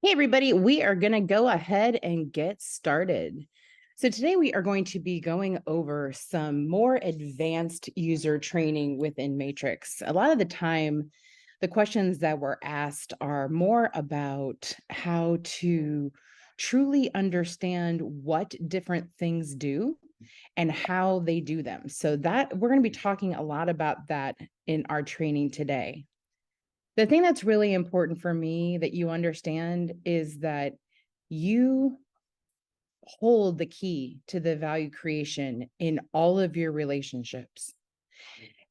Hey, everybody, we are going to go ahead and get started. So, today we are going to be going over some more advanced user training within Matrix. A lot of the time, the questions that were asked are more about how to truly understand what different things do and how they do them. So, that we're going to be talking a lot about that in our training today. The thing that's really important for me that you understand is that you hold the key to the value creation in all of your relationships.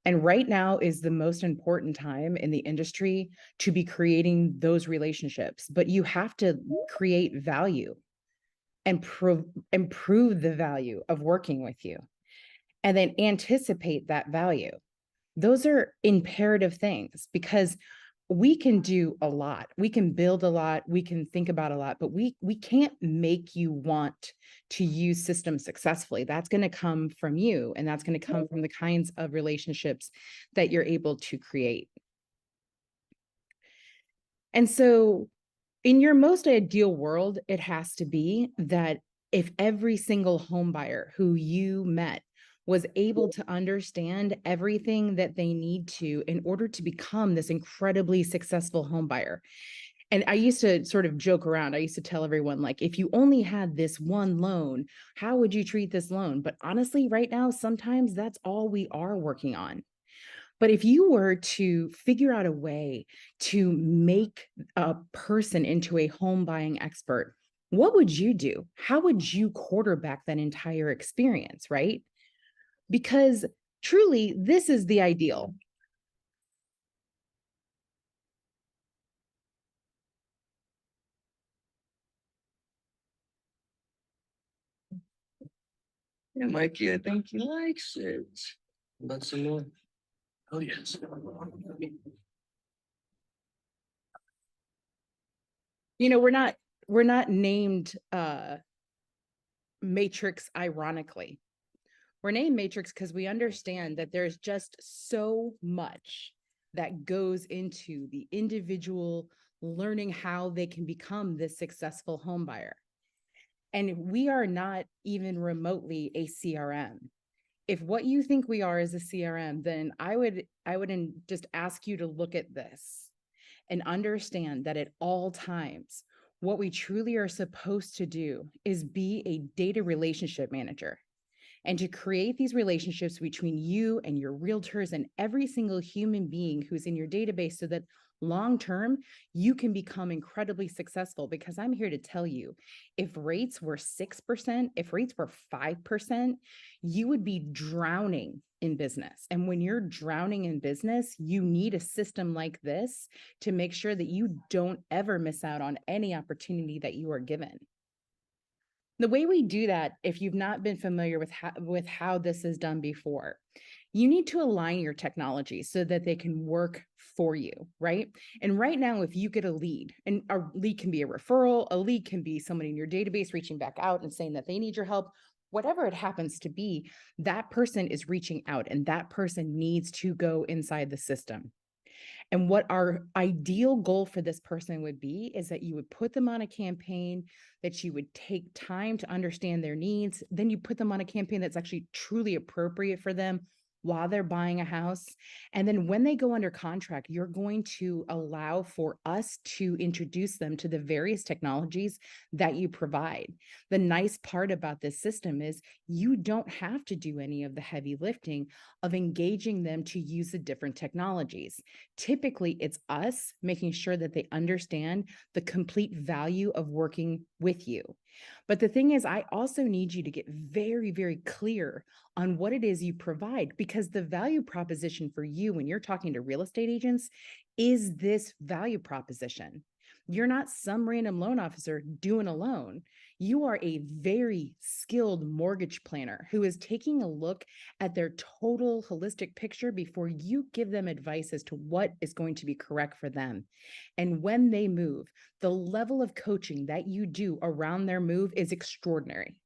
And right now is the most important time in the industry to be creating those relationships. But you have to create value and improve the value of working with you and then anticipate that value. Those are imperative things because we can do a lot. We can build a lot, we can think about a lot, but we can't make you want to use systems successfully. That's going to come from you, and that's going to come from the kinds of relationships that you're able to create. And so in your most ideal world, it has to be that if every single home buyer who you met was able to understand everything that they need to in order to become this incredibly successful home buyer. And I used to sort of joke around. I used to tell everyone, like, if you only had this one loan, how would you treat this loan? But honestly, right now, sometimes that's all we are working on. But if you were to figure out a way to make a person into a home buying expert, what would you do? How would you quarterback that entire experience, right? Because truly, this is the ideal. Yeah, Mikey, I think he likes it. But some more. Oh, yes. We're not named Matrix ironically. We're named Matrix because we understand that there's just so much that goes into the individual learning how they can become this successful home buyer. And we are not even remotely a CRM. If what you think we are is a CRM, then I would just ask you to look at this and understand that at all times, what we truly are supposed to do is be a data relationship manager and to create these relationships between you and your realtors and every single human being who's in your database so that long term you can become incredibly successful. Because I'm here to tell you, if rates were 6%, if rates were 5%, you would be drowning in business. And when you're drowning in business, you need a system like this to make sure that you don't ever miss out on any opportunity that you are given. The way we do that, if you've not been familiar with how this is done before, you need to align your technology so that they can work for you, right? And right now, if you get a lead, and a lead can be a referral, a lead can be somebody in your database reaching back out and saying that they need your help, whatever it happens to be, that person is reaching out and that person needs to go inside the system. And what our ideal goal for this person would be is that you would put them on a campaign, that you would take time to understand their needs. Then you put them on a campaign that's actually truly appropriate for them while they're buying a house. And then when they go under contract, you're going to allow for us to introduce them to the various technologies that you provide. The nice part about this system is you don't have to do any of the heavy lifting of engaging them to use the different technologies. Typically, it's us making sure that they understand the complete value of working with you. But the thing is, I also need you to get very, very clear on what it is you provide, because the value proposition for you when you're talking to real estate agents is this value proposition. You're not some random loan officer doing a loan. You are a very skilled mortgage planner who is taking a look at their total holistic picture before you give them advice as to what is going to be correct for them. And when they move, the level of coaching that you do around their move is extraordinary.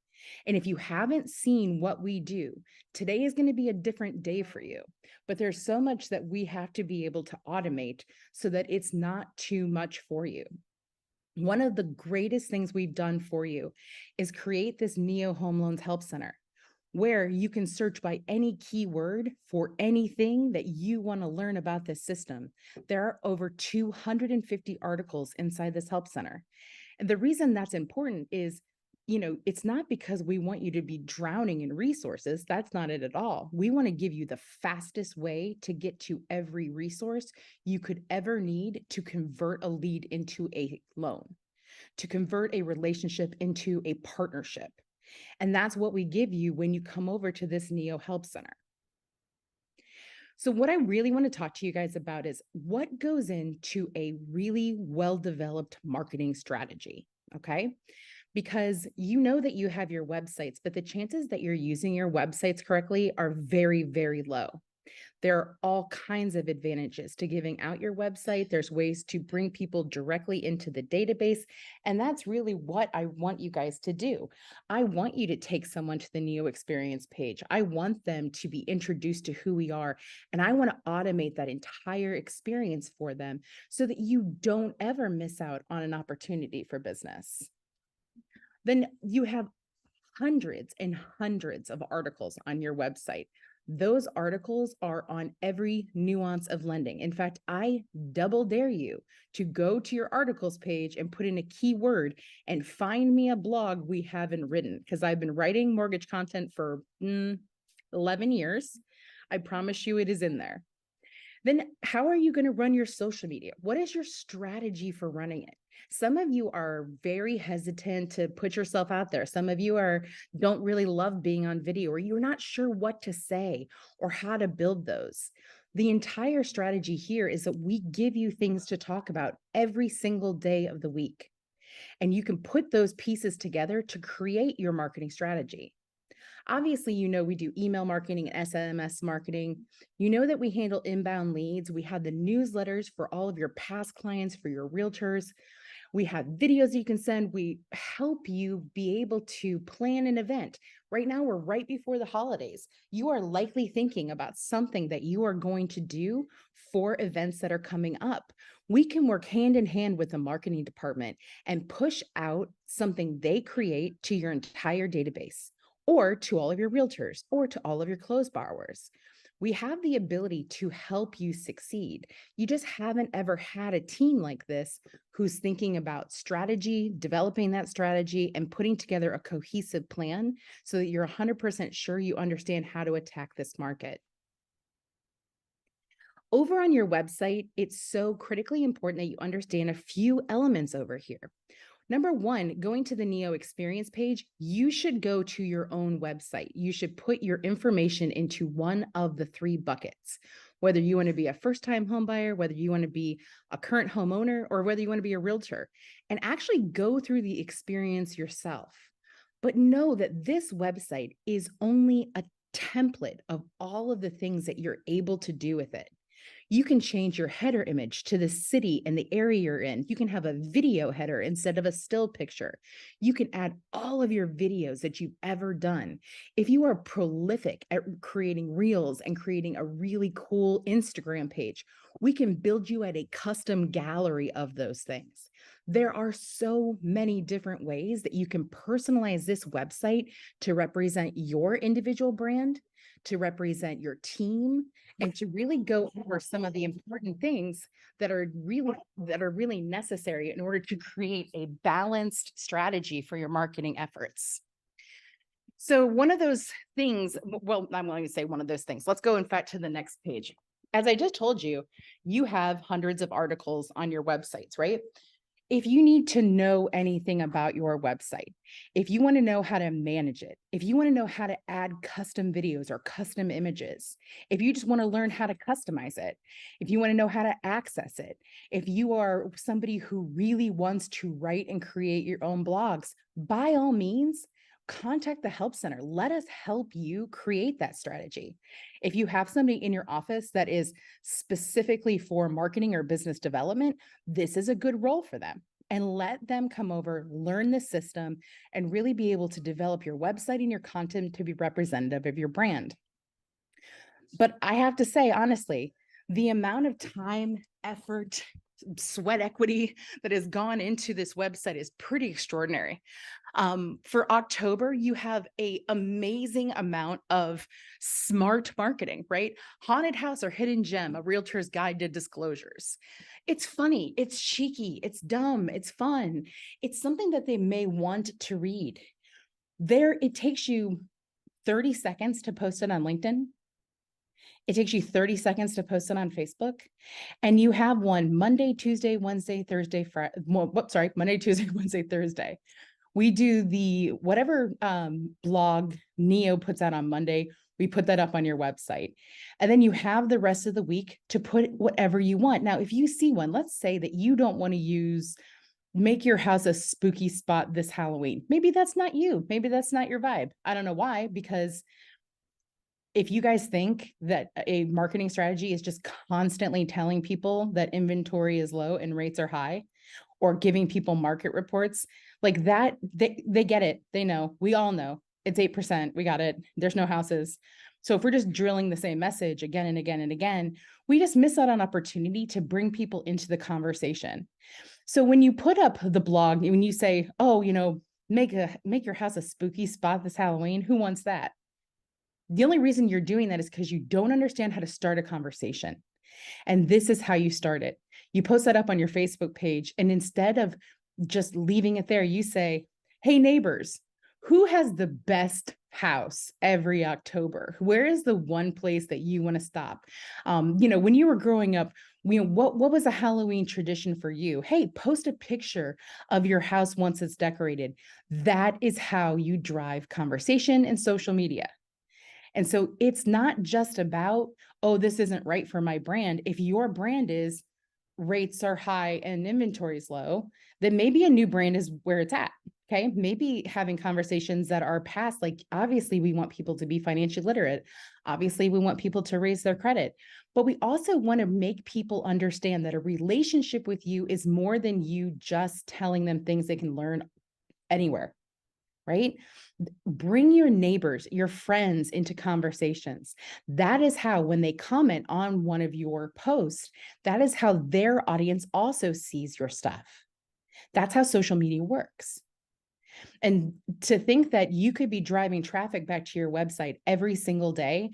And if you haven't seen what we do, today is going to be a different day for you. But there's so much that we have to be able to automate so that it's not too much for you. One of the greatest things we've done for you is create this Neo Home Loans Help Center where you can search by any keyword for anything that you want to learn about this system. There are over 250 articles inside this help center. And the reason that's important is, it's not because we want you to be drowning in resources. That's not it at all. We want to give you the fastest way to get to every resource you could ever need to convert a lead into a loan, to convert a relationship into a partnership. And that's what we give you when you come over to this Neo Help Center. So, what I really want to talk to you guys about is what goes into a really well developed marketing strategy. Okay. Because you know that you have your websites, but the chances that you're using your websites correctly are very, very low. There are all kinds of advantages to giving out your website. There's ways to bring people directly into the database. And that's really what I want you guys to do. I want you to take someone to the Neo Experience page. I want them to be introduced to who we are. And I want to automate that entire experience for them so that you don't ever miss out on an opportunity for business. Then you have hundreds and hundreds of articles on your website. Those articles are on every nuance of lending. In fact, I double dare you to go to your articles page and put in a keyword and find me a blog we haven't written, because I've been writing mortgage content for 11 years. I promise you it is in there. Then how are you going to run your social media? What is your strategy for running it? Some of you are very hesitant to put yourself out there. Some of you don't really love being on video, or you're not sure what to say or how to build those. The entire strategy here is that we give you things to talk about every single day of the week. And you can put those pieces together to create your marketing strategy. Obviously, we do email marketing and SMS marketing. You know that we handle inbound leads. We have the newsletters for all of your past clients, for your realtors. We have videos you can send. We help you be able to plan an event. Right now, we're right before the holidays. You are likely thinking about something that you are going to do for events that are coming up. We can work hand in hand with the marketing department and push out something they create to your entire database, or to all of your realtors, or to all of your closed borrowers. We have the ability to help you succeed. You just haven't ever had a team like this who's thinking about strategy, developing that strategy, and putting together a cohesive plan so that you're 100% sure you understand how to attack this market. Over on your website, it's so critically important that you understand a few elements over here. Number one, going to the Neo Experience page, you should go to your own website. You should put your information into one of the three buckets, whether you want to be a first-time home buyer, whether you want to be a current homeowner, or whether you want to be a realtor, and actually go through the experience yourself. But know that this website is only a template of all of the things that you're able to do with it. You can change your header image to the city and the area you're in. You can have a video header instead of a still picture. You can add all of your videos that you've ever done. If you are prolific at creating reels and creating a really cool Instagram page, we can build you at a custom gallery of those things. There are so many different ways that you can personalize this website to represent your individual brand, to represent your team, and to really go over some of the important things that are really necessary in order to create a balanced strategy for your marketing efforts. So one of those things, well, I'm going to say one of those things. Let's go in fact to the next page. As I just told you, you have hundreds of articles on your websites, right? If you need to know anything about your website, if you want to know how to manage it, if you want to know how to add custom videos or custom images, if you just want to learn how to customize it, if you want to know how to access it, if you are somebody who really wants to write and create your own blogs, by all means, contact the Help Center. Let us help you create that strategy. If you have somebody in your office that is specifically for marketing or business development, this is a good role for them. And let them come over, learn the system, and really be able to develop your website and your content to be representative of your brand. But I have to say, honestly, the amount of time, effort, sweat equity that has gone into this website is pretty extraordinary. For October, you have a amazing amount of smart marketing, right? Haunted house or hidden gem, a realtor's guide to disclosures. It's funny, it's cheeky, it's dumb, it's fun. It's something that they may want to read. There, it takes you 30 seconds to post it on LinkedIn. It takes you 30 seconds to post it on Facebook. And you have one Monday, Tuesday, Wednesday, Thursday, Friday, Monday, Tuesday, Wednesday, Thursday. We do the whatever blog Neo puts out on Monday, we put that up on your website. And then you have the rest of the week to put whatever you want. Now, if you see one, let's say that you don't want to make your house a spooky spot this Halloween. Maybe that's not you. Maybe that's not your vibe. I don't know why, because if you guys think that a marketing strategy is just constantly telling people that inventory is low and rates are high, or giving people market reports like that, they get it. They know. We all know it's 8%. We got it. There's no houses. So if we're just drilling the same message again and again and again, we just miss out on opportunity to bring people into the conversation. So when you put up the blog, when you say, oh, make your house a spooky spot this Halloween, who wants that? The only reason you're doing that is because you don't understand how to start a conversation. And this is how you start it. You post that up on your Facebook page, and instead of just leaving it there, you say, hey, neighbors, who has the best house every October? Where is the one place that you want to stop? When you were growing up, what was a Halloween tradition for you? Hey, post a picture of your house once it's decorated. That is how you drive conversation in social media. And so it's not just about, oh, this isn't right for my brand. If your brand is rates are high and inventory is low, then maybe a new brand is where it's at. Okay. Maybe having conversations that are past, like, obviously we want people to be financially literate. Obviously we want people to raise their credit, but we also want to make people understand that a relationship with you is more than you just telling them things they can learn anywhere. Right? Bring your neighbors, your friends into conversations. That is how, when they comment on one of your posts, that is how their audience also sees your stuff. That's how social media works. And to think that you could be driving traffic back to your website every single day,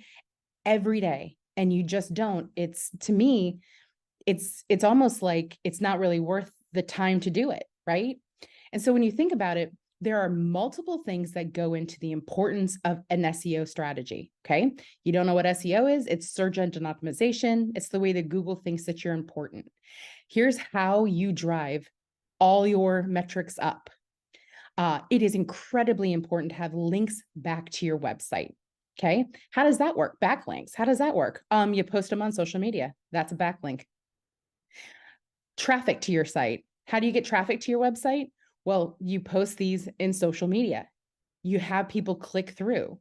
every day, and you just don't, to me, it's almost like it's not really worth the time to do it, right? And so when you think about it, there are multiple things that go into the importance of an SEO strategy, okay? You don't know what SEO is? It's search engine optimization. It's the way that Google thinks that you're important. Here's how you drive all your metrics up. It is incredibly important to have links back to your website, okay? How does that work? Backlinks, how does that work? You post them on social media. That's a backlink. Traffic to your site. How do you get traffic to your website? Well, you post these in social media. You have people click through.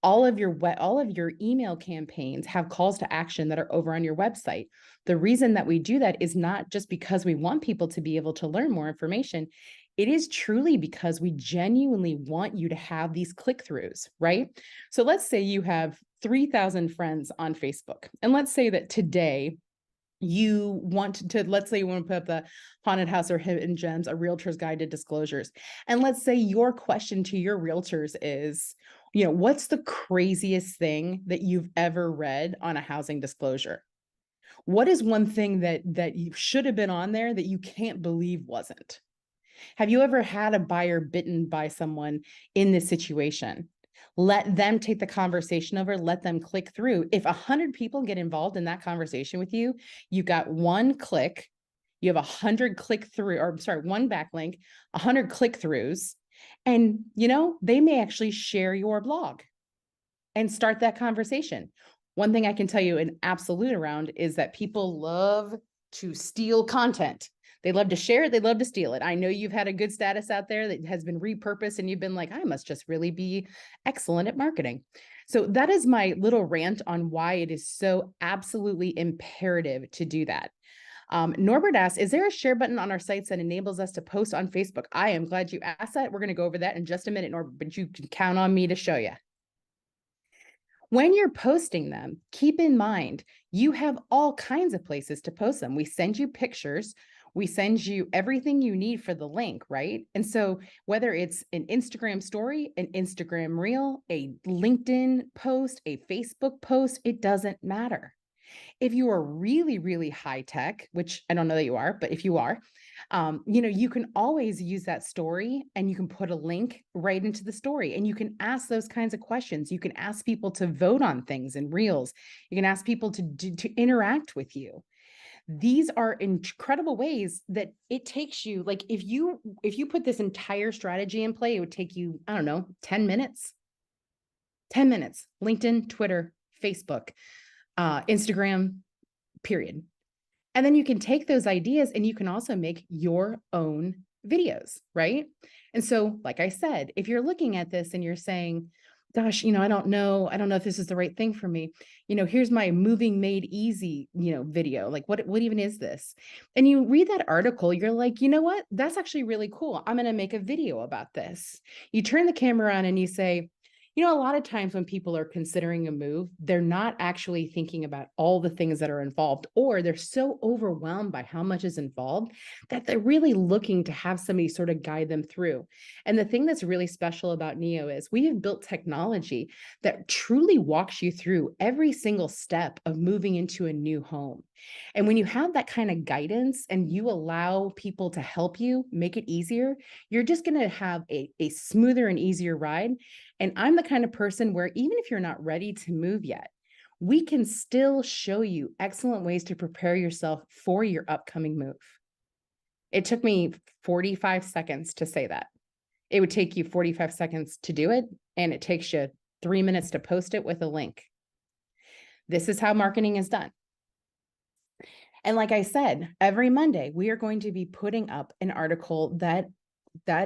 All of your email campaigns have calls to action that are over on your website. The reason that we do that is not just because we want people to be able to learn more information. It is truly because we genuinely want you to have these click-throughs, right? So let's say you have 3,000 friends on Facebook. And let's say that today, let's say you want to put up the haunted house or hidden gems, a realtor's guide to disclosures. And let's say your question to your realtors is, what's the craziest thing that you've ever read on a housing disclosure? What is one thing that you should have been on there that you can't believe wasn't? Have you ever had a buyer bitten by someone in this situation? Let them take the conversation over, let them click through. If 100 people get involved in that conversation with you, you got one click, you have 100 one backlink, 100 click throughs, and they may actually share your blog and start that conversation. One thing I can tell you in absolute around is that people love to steal content. They love to share it. They love to steal it. I know you've had a good status out there that has been repurposed and you've been like, I must just really be excellent at marketing. So that is my little rant on why it is so absolutely imperative to do that. Norbert asks, is there a share button on our sites that enables us to post on Facebook? I am glad you asked that. We're going to go over that in just a minute, Norbert, but you can count on me to show you. When you're posting them, keep in mind, you have all kinds of places to post them. We send you pictures, we send you everything you need for the link, right? And so whether it's an Instagram story, an Instagram reel, a LinkedIn post, a Facebook post, it doesn't matter. If you are really, really high tech, which I don't know that you are, but if you are, you can always use that story and you can put a link right into the story and you can ask those kinds of questions. You can ask people to vote on things in reels. You can ask people to interact with you. These are incredible ways that it takes you, like if you put this entire strategy in play, it would take you, I don't know, 10 minutes. 10 minutes. LinkedIn, Twitter, Facebook, Instagram, period. And then you can take those ideas and you can also make your own videos, right? And so, like I said, if you're looking at this and you're saying, gosh, I don't know if this is the right thing for me. Here's my moving made easy, video. Like what even is this? And you read that article, you're like, you know what? That's actually really cool. I'm going to make a video about this. You turn the camera on and you say, a lot of times when people are considering a move, they're not actually thinking about all the things that are involved, or they're so overwhelmed by how much is involved that they're really looking to have somebody sort of guide them through. And the thing that's really special about Neo is we have built technology that truly walks you through every single step of moving into a new home. And when you have that kind of guidance and you allow people to help you make it easier, you're just going to have a smoother and easier ride. And I'm the kind of person where even if you're not ready to move yet, we can still show you excellent ways to prepare yourself for your upcoming move. It took me 45 seconds to say that. It would take you 45 seconds to do it, and it takes you 3 minutes to post it with a link. This is how marketing is done. And like I said, every Monday, we are going to be putting up an article that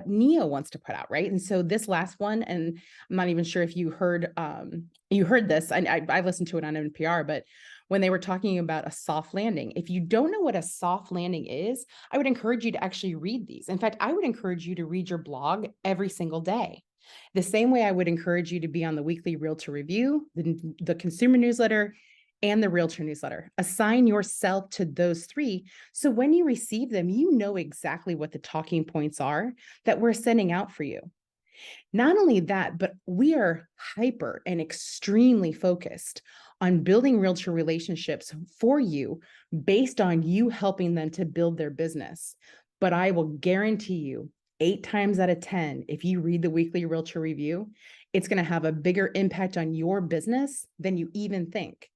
Neo wants to put out, right? And so this last one, and I'm not even sure if you heard this. I listened to it on NPR, but when they were talking about a soft landing, if you don't know what a soft landing is, I would encourage you to actually read these. In fact, I would encourage you to read your blog every single day. The same way I would encourage you to be on the weekly Realtor Review, the consumer newsletter, and the Realtor newsletter. Assign yourself to those three. So when you receive them, you know exactly what the talking points are that we're sending out for you. Not only that, but we are hyper and extremely focused on building realtor relationships for you based on you helping them to build their business. But I will guarantee you 8 times out of 10, if you read the weekly Realtor Review, it's going to have a bigger impact on your business than you even think.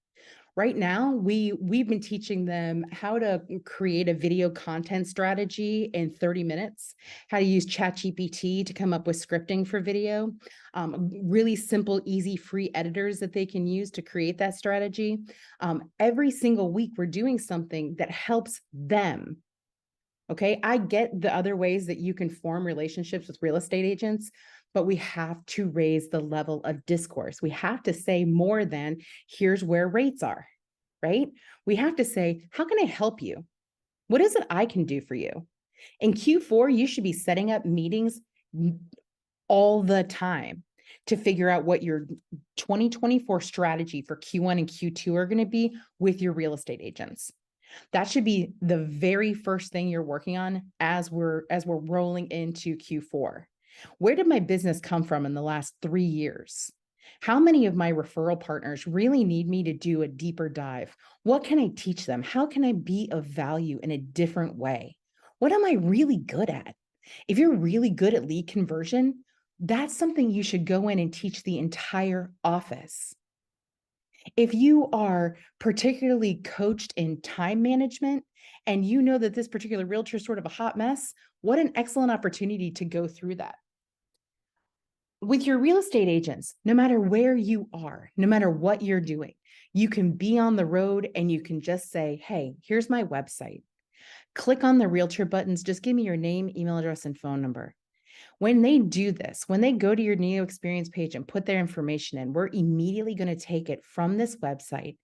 Right now, we've been teaching them how to create a video content strategy in 30 minutes, how to use ChatGPT to come up with scripting for video, really simple, easy, free editors that they can use to create that strategy. Every single week, we're doing something that helps them. Okay, I get the other ways that you can form relationships with real estate agents, but we have to raise the level of discourse. We have to say more than here's where rates are, right? We have to say, how can I help you? What is it I can do for you? In Q4, you should be setting up meetings all the time to figure out what your 2024 strategy for Q1 and Q2 are going to be with your real estate agents. That should be the very first thing you're working on as we're rolling into Q4. Where did my business come from in the last 3 years? How many of my referral partners really need me to do a deeper dive? What can I teach them? How can I be of value in a different way? What am I really good at? If you're really good at lead conversion, that's something you should go in and teach the entire office. If you are particularly coached in time management and you know that this particular realtor is sort of a hot mess, what an excellent opportunity to go through that. With your real estate agents, no matter where you are, no matter what you're doing, you can be on the road and you can just say, hey, here's my website. Click on the realtor buttons. Just give me your name, email address, and phone number. When they do this, when they go to your Neo Experience page and put their information in, we're immediately going to take it from this website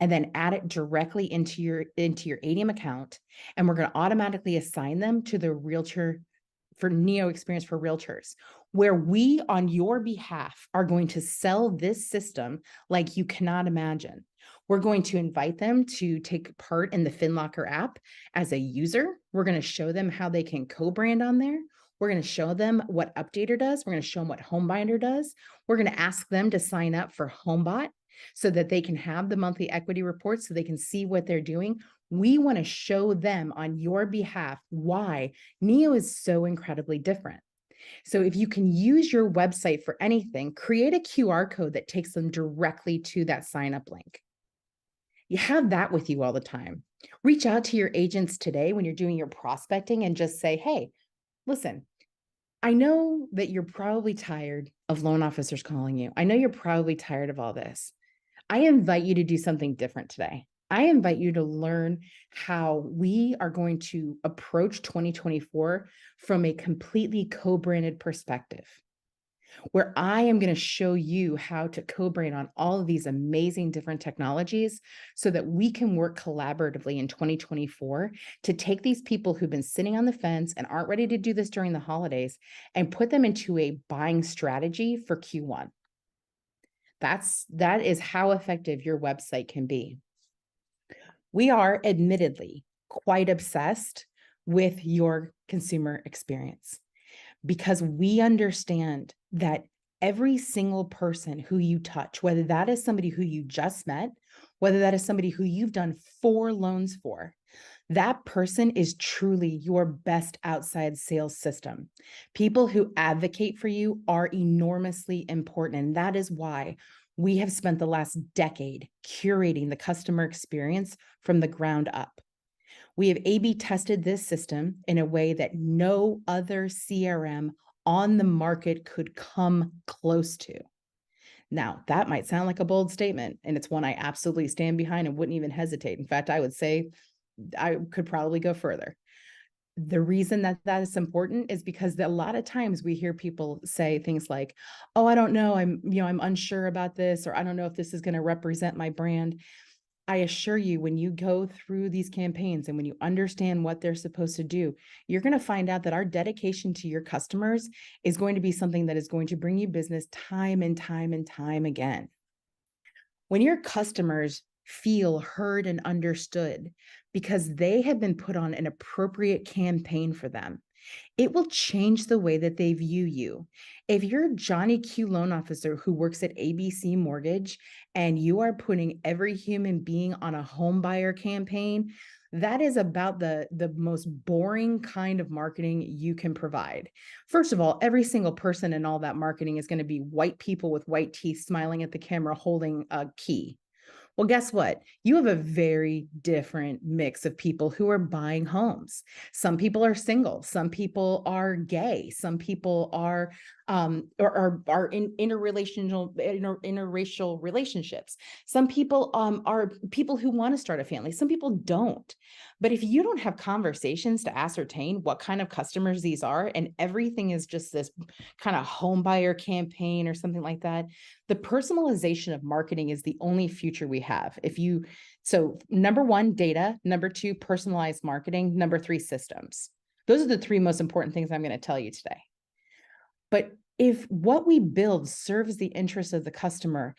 and then add it directly into your ADM account. And we're going to automatically assign them to the realtor for Neo Experience for Realtors. where we on your behalf are going to sell this system like you cannot imagine. We're going to invite them to take part in the FinLocker app as a user. We're going to show them how they can co-brand on there. We're going to show them what Updater does. We're going to show them what HomeBinder does. We're going to ask them to sign up for HomeBot so that they can have the monthly equity reports so they can see what they're doing. We want to show them on your behalf why Neo is so incredibly different. So if you can use your website for anything, create a QR code that takes them directly to that sign up link. You have that with you all the time. Reach out to your agents today when you're doing your prospecting and just say, hey, listen, I know that you're probably tired of loan officers calling you. I know you're probably tired of all this. I invite you to do something different today. I invite you to learn how we are going to approach 2024 from a completely co-branded perspective, where I am going to show you how to co-brand on all of these amazing different technologies so that we can work collaboratively in 2024 to take these people who've been sitting on the fence and aren't ready to do this during the holidays and put them into a buying strategy for Q1. That is how effective your website can be. We are admittedly quite obsessed with your consumer experience because we understand that every single person who you touch, whether that is somebody who you just met, whether that is somebody who you've done 4 loans for, that person is truly your best outside sales system. People who advocate for you are enormously important. And that is why we have spent the last decade curating the customer experience from the ground up. We have A/B tested this system in a way that no other CRM on the market could come close to. Now, that might sound like a bold statement, and it's one I absolutely stand behind and wouldn't even hesitate. In fact, I would say I could probably go further. The reason that that is important is because a lot of times we hear people say things like, "Oh, I don't know, I'm unsure about this," or "I don't know if this is going to represent my brand." I assure you, when you go through these campaigns and when you understand what they're supposed to do, you're going to find out that our dedication to your customers is going to be something that is going to bring you business time and time and time again. When your customers feel heard and understood because they have been put on an appropriate campaign for them, it will change the way that they view you. If you're Johnny Q loan officer who works at ABC Mortgage and you are putting every human being on a home buyer campaign, that is about the most boring kind of marketing you can provide. First of all, every single person in all that marketing is going to be white people with white teeth smiling at the camera holding a key. Well, guess what? You have a very different mix of people who are buying homes. Some people are single, some people are gay, some people are or in interracial relationships. Some people are people who want to start a family. Some people don't. But if you don't have conversations to ascertain what kind of customers these are, and everything is just this kind of home buyer campaign or something like that, the personalization of marketing is the only future we have. So number 1, data, number 2, personalized marketing, number 3, systems. Those are the 3 most important things I'm going to tell you today. But if what we build serves the interest of the customer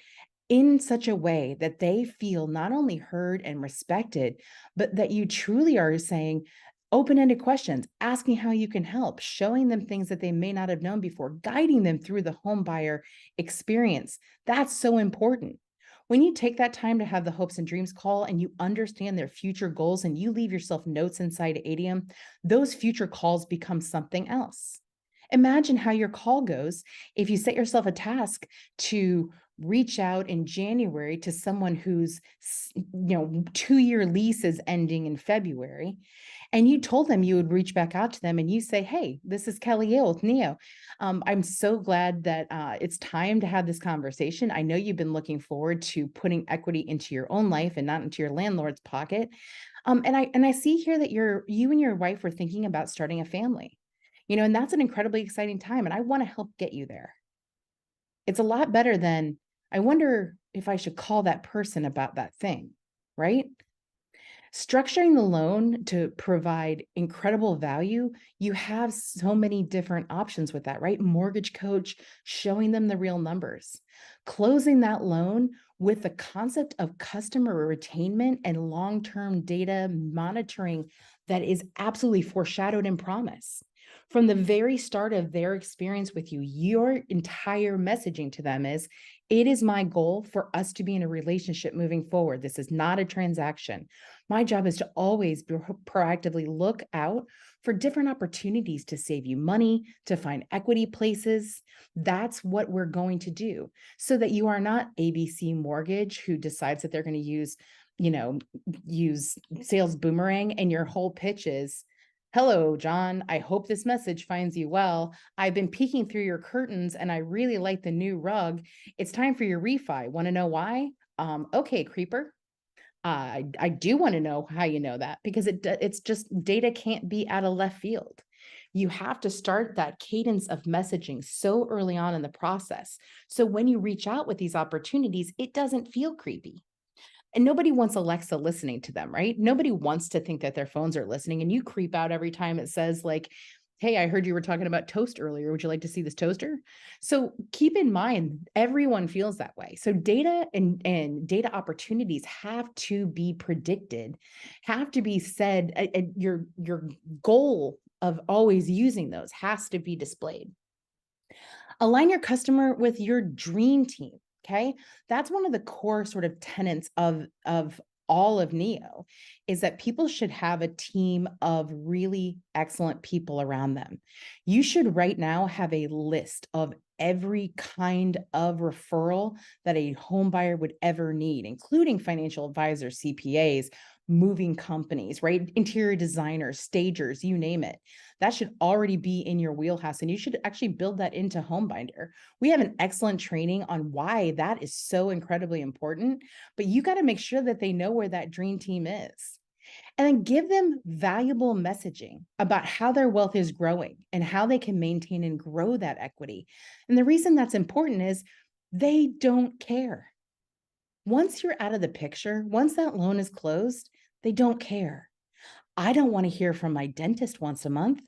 in such a way that they feel not only heard and respected, but that you truly are saying open-ended questions, asking how you can help, showing them things that they may not have known before, guiding them through the home buyer experience. That's so important. When you take that time to have the hopes and dreams call and you understand their future goals and you leave yourself notes inside ADM, those future calls become something else. Imagine how your call goes if you set yourself a task to reach out in January to someone whose 2-year lease is ending in February, and you told them you would reach back out to them and you say, "Hey, this is Kelly Yale with Neo. I'm so glad that it's time to have this conversation. I know you've been looking forward to putting equity into your own life and not into your landlord's pocket. And I see here that you and your wife were thinking about starting a family. And that's an incredibly exciting time, and I want to help get you there." It's a lot better than, "I wonder if I should call that person about that thing," right? Structuring the loan to provide incredible value, you have so many different options with that, right? Mortgage coach showing them the real numbers, closing that loan with the concept of customer retainment and long-term data monitoring that is absolutely foreshadowed in promise. From the very start of their experience with you, your entire messaging to them is, it is my goal for us to be in a relationship moving forward. This is not a transaction. My job is to always proactively look out for different opportunities to save you money, to find equity places. That's what we're going to do so that you are not ABC Mortgage who decides that they're going to you know, use sales boomerang and your whole pitch is, hello, John. I hope this message finds you well. I've been peeking through your curtains and I really like the new rug. It's time for your refi. Want to know why? Okay, creeper. I do want to know how you know that because it's just data can't be out of left field. You have to start that cadence of messaging so early on in the process. So when you reach out with these opportunities, it doesn't feel creepy. And nobody wants Alexa listening to them, right? Nobody wants to think that their phones are listening. And you creep out every time it says, like, hey, I heard you were talking about toast earlier. Would you like to see this toaster? So keep in mind, everyone feels that way. So data and data opportunities have to be predicted, have to be said. Your goal of always using those has to be displayed. Align your customer with your dream team. Okay. That's one of the core sort of tenets of all of Neo is that people should have a team of really excellent people around them. You should right now have a list of every kind of referral that a home buyer would ever need, including financial advisors, CPAs, moving companies, right? Interior designers, stagers, you name it. That should already be in your wheelhouse. And you should actually build that into HomeBinder. We have an excellent training on why that is so incredibly important, but you got to make sure that they know where that dream team is. And then give them valuable messaging about how their wealth is growing and how they can maintain and grow that equity. And the reason that's important is they don't care. Once you're out of the picture, once that loan is closed, they don't care. I don't want to hear from my dentist once a month.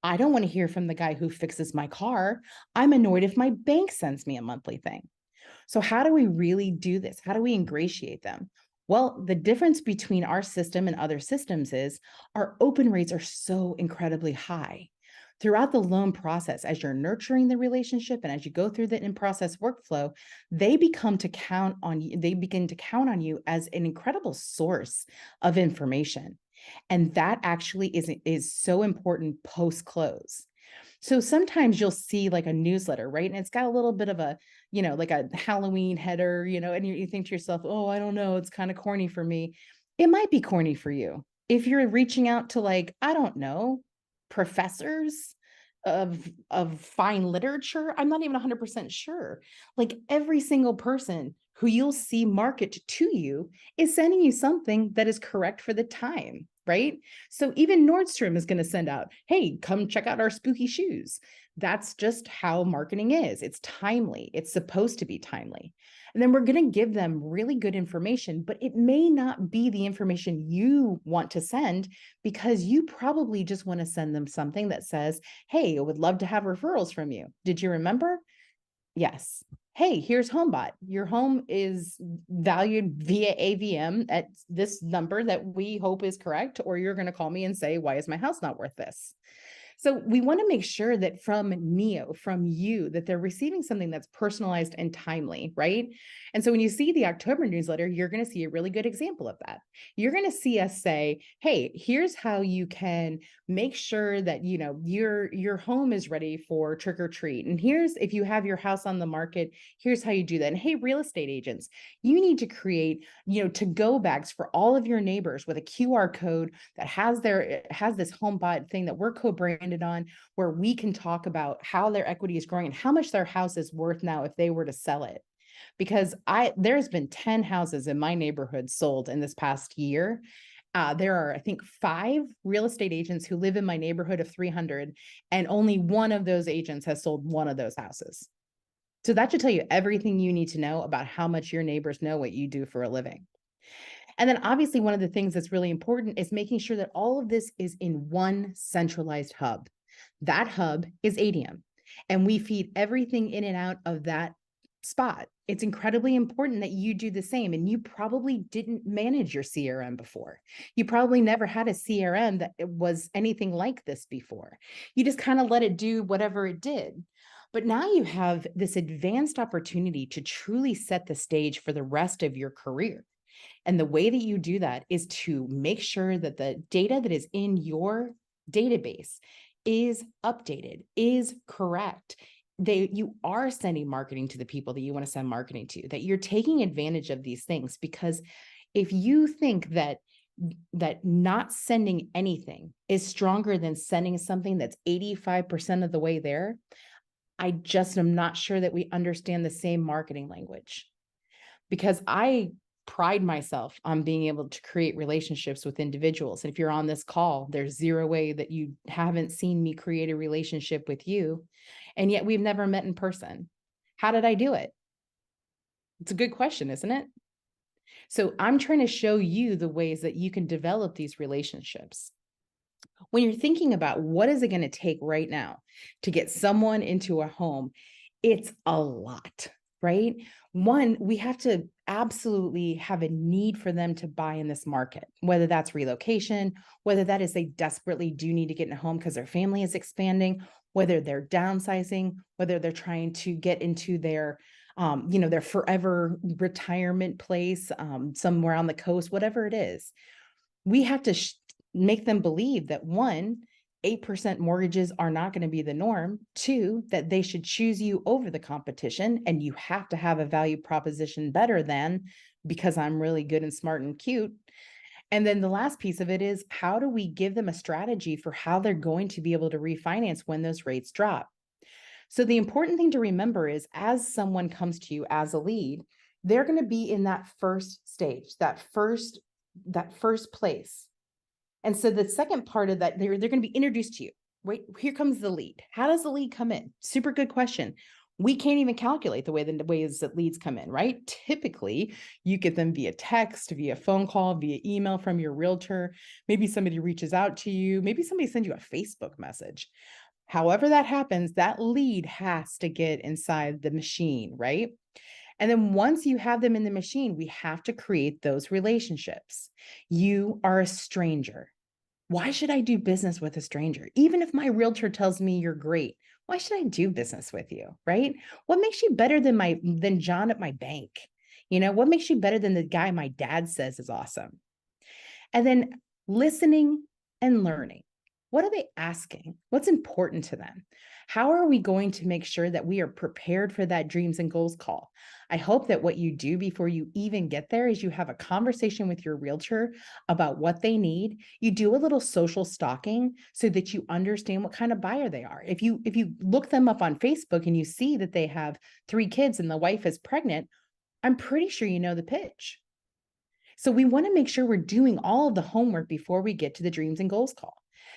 I don't want to hear from the guy who fixes my car. I'm annoyed if my bank sends me a monthly thing. So, how do we really do this? How do we ingratiate them? Well, the difference between our system and other systems is our open rates are so incredibly high. Throughout the loan process, as you're nurturing the relationship and as you go through the in-process workflow, they become to count on you, they begin to count on you as an incredible source of information. And that actually is so important post-close. So sometimes you'll see like a newsletter, right? And it's got a little bit of a, like a Halloween header, and you think to yourself, oh, I don't know, it's kind of corny for me. It might be corny for you. If you're reaching out to like, I don't know, professors of fine literature, I'm not even 100% sure. Like every single person who you'll see market to you is sending you something that is correct for the time, right? So even Nordstrom is going to send out, hey, come check out our spooky shoes. That's just how marketing is. It's timely. It's supposed to be timely. And then we're going to give them really good information, but it may not be the information you want to send because you probably just want to send them something that says, hey, I would love to have referrals from you. Did you remember? Yes. Hey, here's HomeBot. Your home is valued via AVM at this number that we hope is correct, or you're going to call me and say, why is my house not worth this? So we want to make sure that from Neo, from you, that they're receiving something that's personalized and timely, right? And so when you see the October newsletter, you're going to see a really good example of that. You're going to see us say, hey, here's how you can make sure that, your home is ready for trick or treat. And here's, if you have your house on the market, here's how you do that. And hey, real estate agents, you need to create, to-go bags for all of your neighbors with a QR code that has this HomeBot thing that we're co-branded on, where we can talk about how their equity is growing and how much their house is worth now if they were to sell it. Because there's been 10 houses in my neighborhood sold in this past year. There are, I think, 5 real estate agents who live in my neighborhood of 300, and only one of those agents has sold one of those houses. So that should tell you everything you need to know about how much your neighbors know what you do for a living. And then obviously one of the things that's really important is making sure that all of this is in one centralized hub. That hub is ADM, and we feed everything in and out of that spot. It's incredibly important that you do the same. And you probably didn't manage your CRM before. You probably never had a CRM that was anything like this before. You just kind of let it do whatever it did. But now you have this advanced opportunity to truly set the stage for the rest of your career. And the way that you do that is to make sure that the data that is in your database is updated, is correct. You are sending marketing to the people that you want to send marketing to, that you're taking advantage of these things. Because if you think that not sending anything is stronger than sending something that's 85% of the way there, I just am not sure that we understand the same marketing language. Because I pride myself on being able to create relationships with individuals. And if you're on this call, there's zero way that you haven't seen me create a relationship with you. And yet we've never met in person. How did I do it? It's a good question, isn't it? So I'm trying to show you the ways that you can develop these relationships. When you're thinking about what is it going to take right now to get someone into a home, it's a lot, right? One, we have to absolutely have a need for them to buy in this market, whether that's relocation, whether that is they desperately do need to get in a home because their family is expanding, whether they're downsizing, whether they're trying to get into their their forever retirement place somewhere on the coast, whatever it is. We have to make them believe that, one, 8% mortgages are not going to be the norm. Two, that they should choose you over the competition, and you have to have a value proposition better than because I'm really good and smart and cute. And then the last piece of it is, how do we give them a strategy for how they're going to be able to refinance when those rates drop? So the important thing to remember is, as someone comes to you as a lead, they're going to be in that first stage, that first place. And so the second part of that, they're going to be introduced to you. Right? Here comes the lead. How does the lead come in? Super good question. We can't even calculate the ways that leads come in, right? Typically, you get them via text, via phone call, via email from your realtor. Maybe somebody reaches out to you. Maybe somebody sends you a Facebook message. However that happens, that lead has to get inside the machine, right? And then once you have them in the machine, we have to create those relationships. You are a stranger. Why should I do business with a stranger? Even if my realtor tells me you're great, why should I do business with you, right? What makes you better than John at my bank? What makes you better than the guy my dad says is awesome? And then listening and learning. What are they asking? What's important to them? How are we going to make sure that we are prepared for that dreams and goals call? I hope that what you do before you even get there is you have a conversation with your realtor about what they need. You do a little social stalking so that you understand what kind of buyer they are. If you look them up on Facebook and you see that they have 3 kids and the wife is pregnant, I'm pretty sure you know the pitch. So we want to make sure we're doing all of the homework before we get to the dreams and goals call.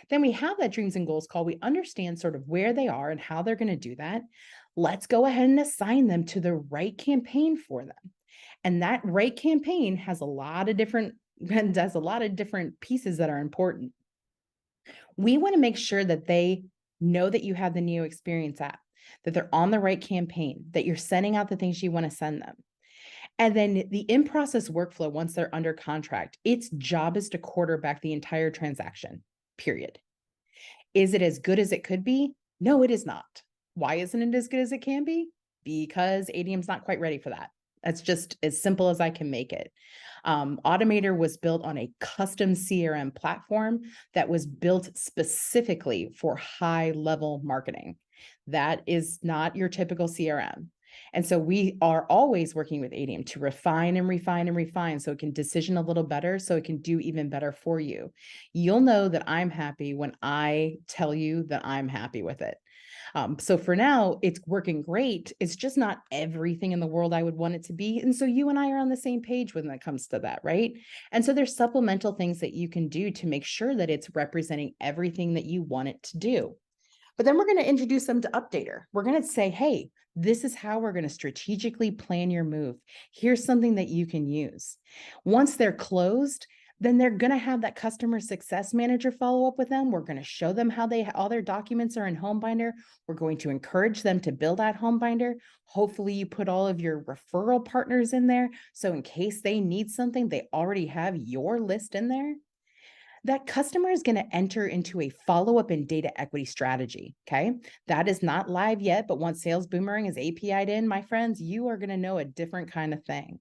Then we have that dreams and goals call. We understand sort of where they are and how they're going to do that. Let's go ahead and assign them to the right campaign for them. And that right campaign has a lot of different pieces that are important. We want to make sure that they know that you have the Neo Experience app, that they're on the right campaign, that you're sending out the things you want to send them. And then the in-process workflow, once they're under contract, its job is to quarterback the entire transaction, period. Is it as good as it could be? No, it is not. Why isn't it as good as it can be? Because ADM's not quite ready for that. That's just as simple as I can make it. Automator was built on a custom CRM platform that was built specifically for high-level marketing. That is not your typical CRM. And so we are always working with ADM to refine and refine and refine so it can decision a little better, so it can do even better for you. You'll know that I'm happy when I tell you that I'm happy with it. So for now, it's working great. It's just not everything in the world I would want it to be. And so you and I are on the same page when it comes to that, right? And so there's supplemental things that you can do to make sure that it's representing everything that you want it to do. But then we're going to introduce them to Updater. We're going to say, hey, this is how we're going to strategically plan your move. Here's something that you can use. Once they're closed, then they're going to have that customer success manager follow up with them. We're going to show them how all their documents are in HomeBinder. We're going to encourage them to build out HomeBinder. Hopefully you put all of your referral partners in there. So in case they need something, they already have your list in there. That customer is going to enter into a follow-up and data equity strategy. Okay. That is not live yet, but once Sales Boomerang is API'd in, my friends, you are going to know a different kind of thing.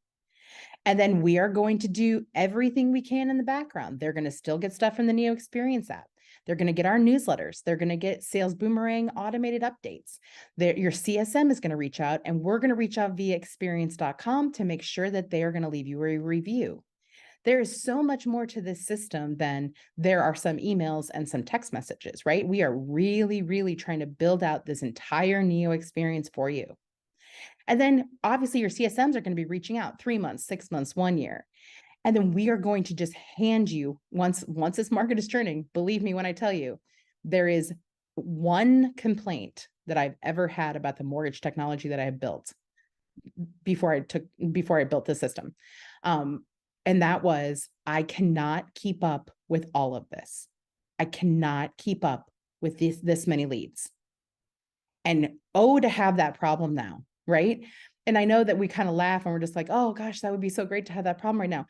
And then we are going to do everything we can in the background. They're going to still get stuff from the Neo Experience app. They're going to get our newsletters. They're going to get Sales Boomerang automated updates. Your CSM is going to reach out, and we're going to reach out via experience.com to make sure that they are going to leave you a review. There is so much more to this system than there are some emails and some text messages, right? We are really, really trying to build out this entire Neo experience for you. And then obviously your CSMs are going to be reaching out 3 months, 6 months, 1 year. And then we are going to just hand you, once this market is turning, believe me when I tell you, there is one complaint that I've ever had about the mortgage technology that I have built before I built the system. And that was, I cannot keep up with all of this. I cannot keep up with this many leads. And to have that problem now, right? And I know that we kind of laugh and we're just like, oh gosh, that would be so great to have that problem right now.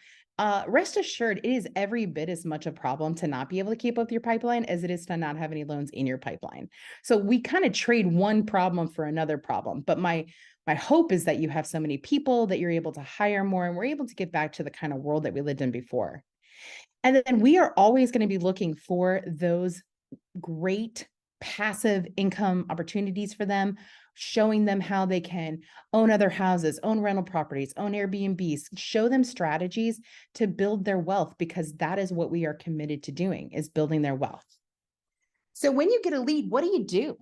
Rest assured, it is every bit as much a problem to not be able to keep up with your pipeline as it is to not have any loans in your pipeline. So we kind of trade one problem for another problem. But my hope is that you have so many people that you're able to hire more, and we're able to get back to the kind of world that we lived in before. And then we are always going to be looking for those great passive income opportunities for them, showing them how they can own other houses, own rental properties, own Airbnbs, show them strategies to build their wealth, because that is what we are committed to doing, is building their wealth. So when you get a lead, what do?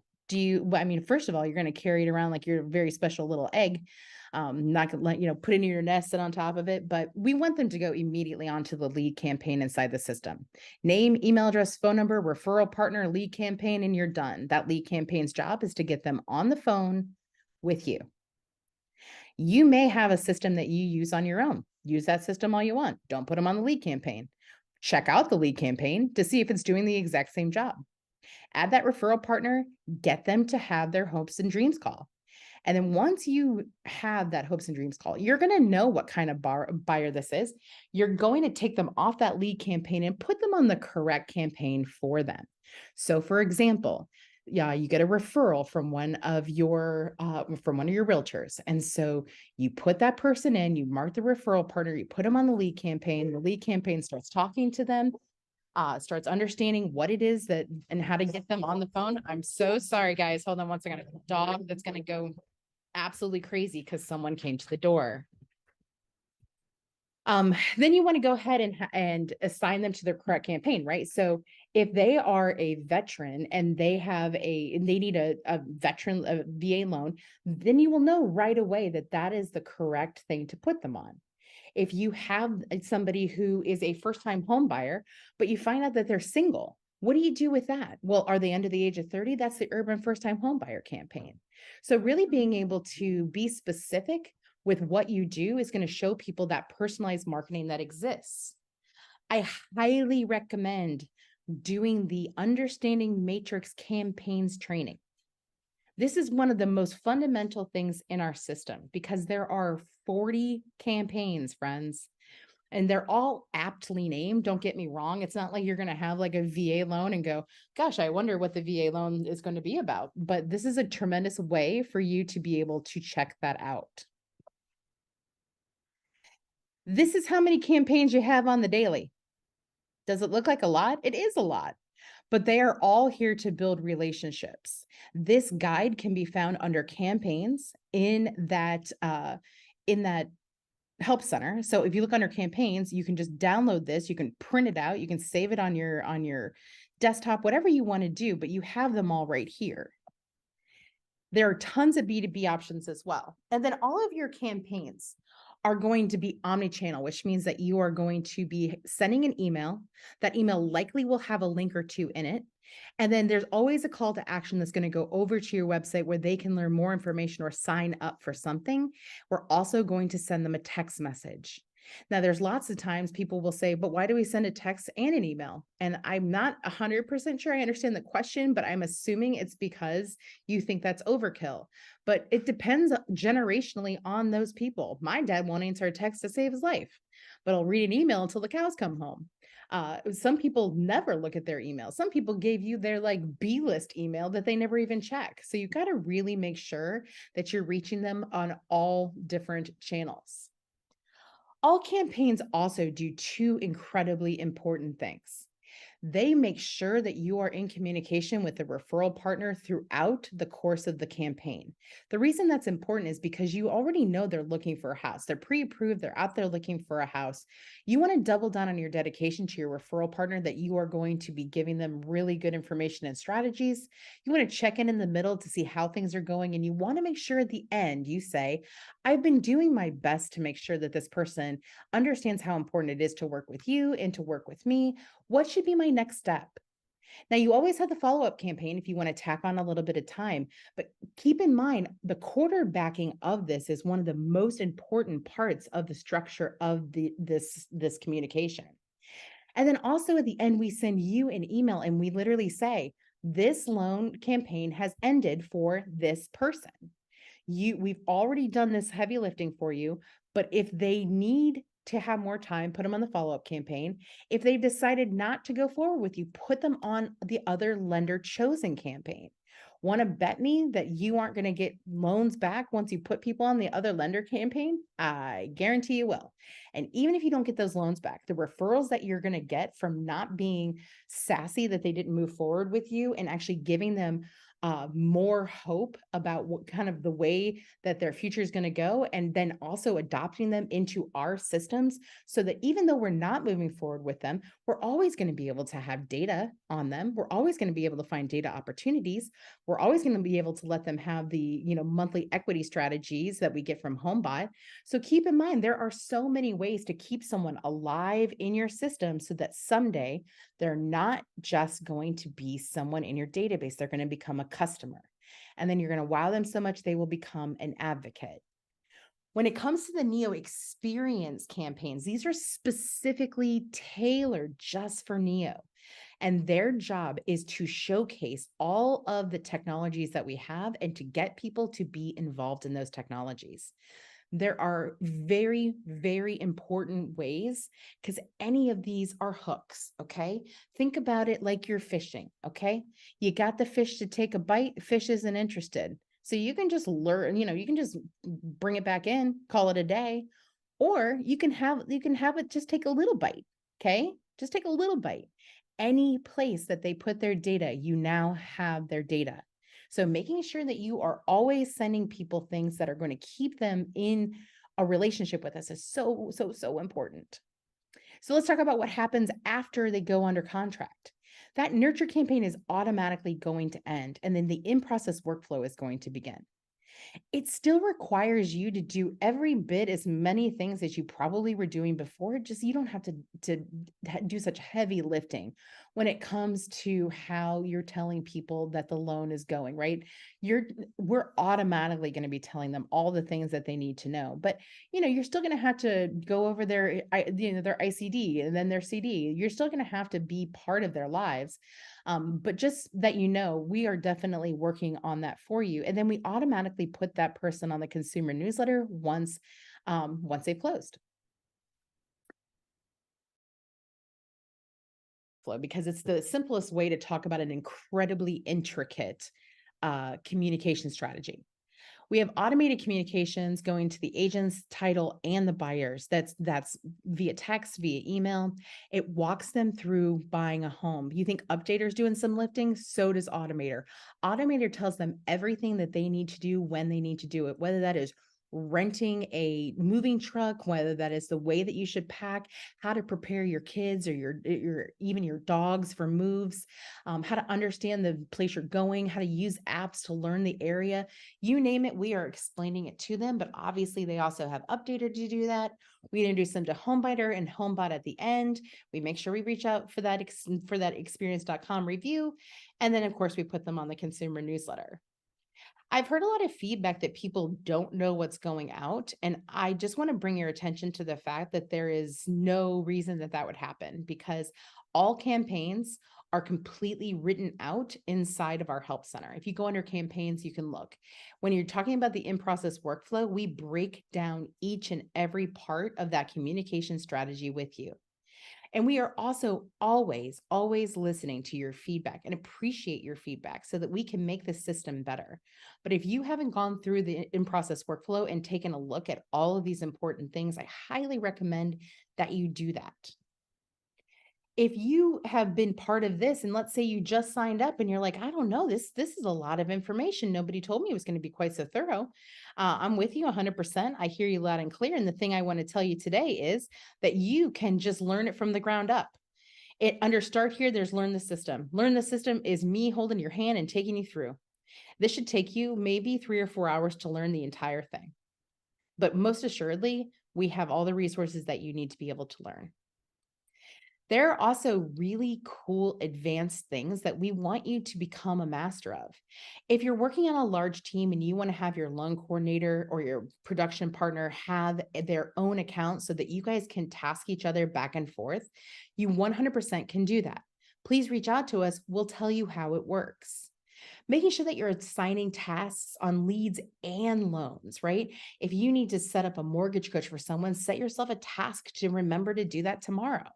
First of all, you're going to carry it around like your very special little egg. Not going to let, put it in your nest and on top of it, but we want them to go immediately onto the lead campaign inside the system. Name, email address, phone number, referral partner, lead campaign, and you're done. That lead campaign's job is to get them on the phone with you. You may have a system that you use on your own. Use that system all you want. Don't put them on the lead campaign. Check out the lead campaign to see if it's doing the exact same job. Add that referral partner, get them to have their hopes and dreams call. And then once you have that hopes and dreams call, you're going to know what kind of buyer this is. You're going to take them off that lead campaign and put them on the correct campaign for them. So for example, you get a referral from one of your realtors. And so you put that person in, you mark the referral partner, you put them on the lead campaign starts talking to them, starts understanding what it is and how to get them on the phone. I'm so sorry, guys. Hold on one second. A dog that's going to go absolutely crazy because someone came to the door. Then you want to go ahead and assign them to their correct campaign, right? So if they are a veteran and they need a VA loan, then you will know right away that is the correct thing to put them on. If you have somebody who is a first-time home buyer, but you find out that they're single, what do you do with that? Well, are they under the age of 30? That's the Urban First-Time Home Buyer campaign. So really being able to be specific with what you do is going to show people that personalized marketing that exists. I highly recommend doing the Understanding Matrix campaigns training. This is one of the most fundamental things in our system because there are 40 campaigns, friends, and they're all aptly named. Don't get me wrong. It's not like you're going to have like a VA loan and go, gosh, I wonder what the VA loan is going to be about. But this is a tremendous way for you to be able to check that out. This is how many campaigns you have on the daily. Does it look like a lot? It is a lot. But they are all here to build relationships. This guide can be found under campaigns in that help center. So if you look under campaigns, you can just download this, you can print it out, you can save it on your desktop, whatever you want to do, but you have them all right here. There are tons of B2B options as well. And then all of your campaigns are going to be omni-channel, which means that you are going to be sending an email. That email likely will have a link or two in it. And then there's always a call to action that's going to go over to your website where they can learn more information or sign up for something. We're also going to send them a text message. Now, there's lots of times people will say, but why do we send a text and an email? And I'm not 100% sure I understand the question, but I'm assuming it's because you think that's overkill. But it depends generationally on those people. My dad won't answer a text to save his life, but I'll read an email until the cows come home. Some people never look at their email. Some people gave you their like B list email that they never even check. So you got to really make sure that you're reaching them on all different channels. All campaigns also do two incredibly important things. They make sure that you are in communication with the referral partner throughout the course of the campaign. The reason that's important is because you already know they're looking for a house. They're pre-approved, they're out there looking for a house. You want to double down on your dedication to your referral partner that you are going to be giving them really good information and strategies. You want to check in the middle to see how things are going, and you want to make sure at the end you say, I've been doing my best to make sure that this person understands how important it is to work with you and to work with me. What should be my next step? Now, you always have the follow up campaign if you want to tack on a little bit of time, but keep in mind the quarterbacking of this is one of the most important parts of the structure of this communication. And then also at the end, we send you an email and we literally say, this loan campaign has ended for this person. We've already done this heavy lifting for you, but if they need to have more time, put them on the follow-up campaign. If they've decided not to go forward with you, put them on the other lender chosen campaign. Want to bet me that you aren't going to get loans back once you put people on the other lender campaign? I guarantee you will. And even if you don't get those loans back, the referrals that you're going to get from not being sassy that they didn't move forward with you and actually giving them more hope about what kind of the way that their future is going to go, and then also adopting them into our systems so that even though we're not moving forward with them, we're always going to be able to have data on them. We're always going to be able to find data opportunities. We're always going to be able to let them have the monthly equity strategies that we get from HomeBot. So keep in mind, there are so many ways to keep someone alive in your system so that someday they're not just going to be someone in your database. They're going to become a customer. And then you're going to wow them so much they will become an advocate. When it comes to the Neo experience campaigns, these are specifically tailored just for Neo. And their job is to showcase all of the technologies that we have and to get people to be involved in those technologies. There are very, very important ways because any of these are hooks. Okay. Think about it like you're fishing. Okay. You got the fish to take a bite, fish isn't interested. So you can just learn, you can just bring it back in, call it a day, or you can have it just take a little bite. Okay. Just take a little bite. Any place that they put their data, you now have their data. So making sure that you are always sending people things that are going to keep them in a relationship with us is so, so, so important. So let's talk about what happens after they go under contract. That nurture campaign is automatically going to end, and then the in-process workflow is going to begin. It still requires you to do every bit as many things as you probably were doing before. Just you don't have to do such heavy lifting when it comes to how you're telling people that the loan is going, right? We're automatically going to be telling them all the things that they need to know. But you're still going to have to go over their ICD and then their CD. You're still going to have to be part of their lives. But just that we are definitely working on that for you. And then we automatically put that person on the consumer newsletter once they've closed. Flow, because it's the simplest way to talk about an incredibly intricate communication strategy. We have automated communications going to the agents, title, and the buyers. That's via text, via email. It walks them through buying a home. You think Updater's doing some lifting? So does Automator. Automator tells them everything that they need to do when they need to do it, whether that is renting a moving truck, whether that is the way that you should pack, how to prepare your kids or your even your dogs for moves, how to understand the place you're going, how to use apps to learn the area. You name it, we are explaining it to them. But obviously, they also have Updater to do that. We introduce them to HomeBuyer and HomeBot at the end. We make sure we reach out for that for that experience.com review, and then of course we put them on the consumer newsletter. I've heard a lot of feedback that people don't know what's going out. And I just want to bring your attention to the fact that there is no reason that that would happen, because all campaigns are completely written out inside of our help center. If you go under campaigns, you can look. When you're talking about the in-process workflow, we break down each and every part of that communication strategy with you. And we are also always, always listening to your feedback and appreciate your feedback so that we can make the system better. But if you haven't gone through the in-process workflow and taken a look at all of these important things, I highly recommend that you do that. If you have been part of this, and let's say you just signed up and you're like, I don't know, this is a lot of information. Nobody told me it was going to be quite so thorough. I'm with you 100%. I hear you loud and clear. And the thing I want to tell you today is that you can just learn it from the ground up. It under start here, there's learn the system. Learn the system is me holding your hand and taking you through. This should take you maybe 3 or 4 hours to learn the entire thing. But most assuredly, we have all the resources that you need to be able to learn. There are also really cool advanced things that we want you to become a master of. If you're working on a large team and you want to have your loan coordinator or your production partner have their own account so that you guys can task each other back and forth, you 100% can do that. Please reach out to us. We'll tell you how it works. Making sure that you're assigning tasks on leads and loans, right? If you need to set up a mortgage coach for someone, set yourself a task to remember to do that tomorrow.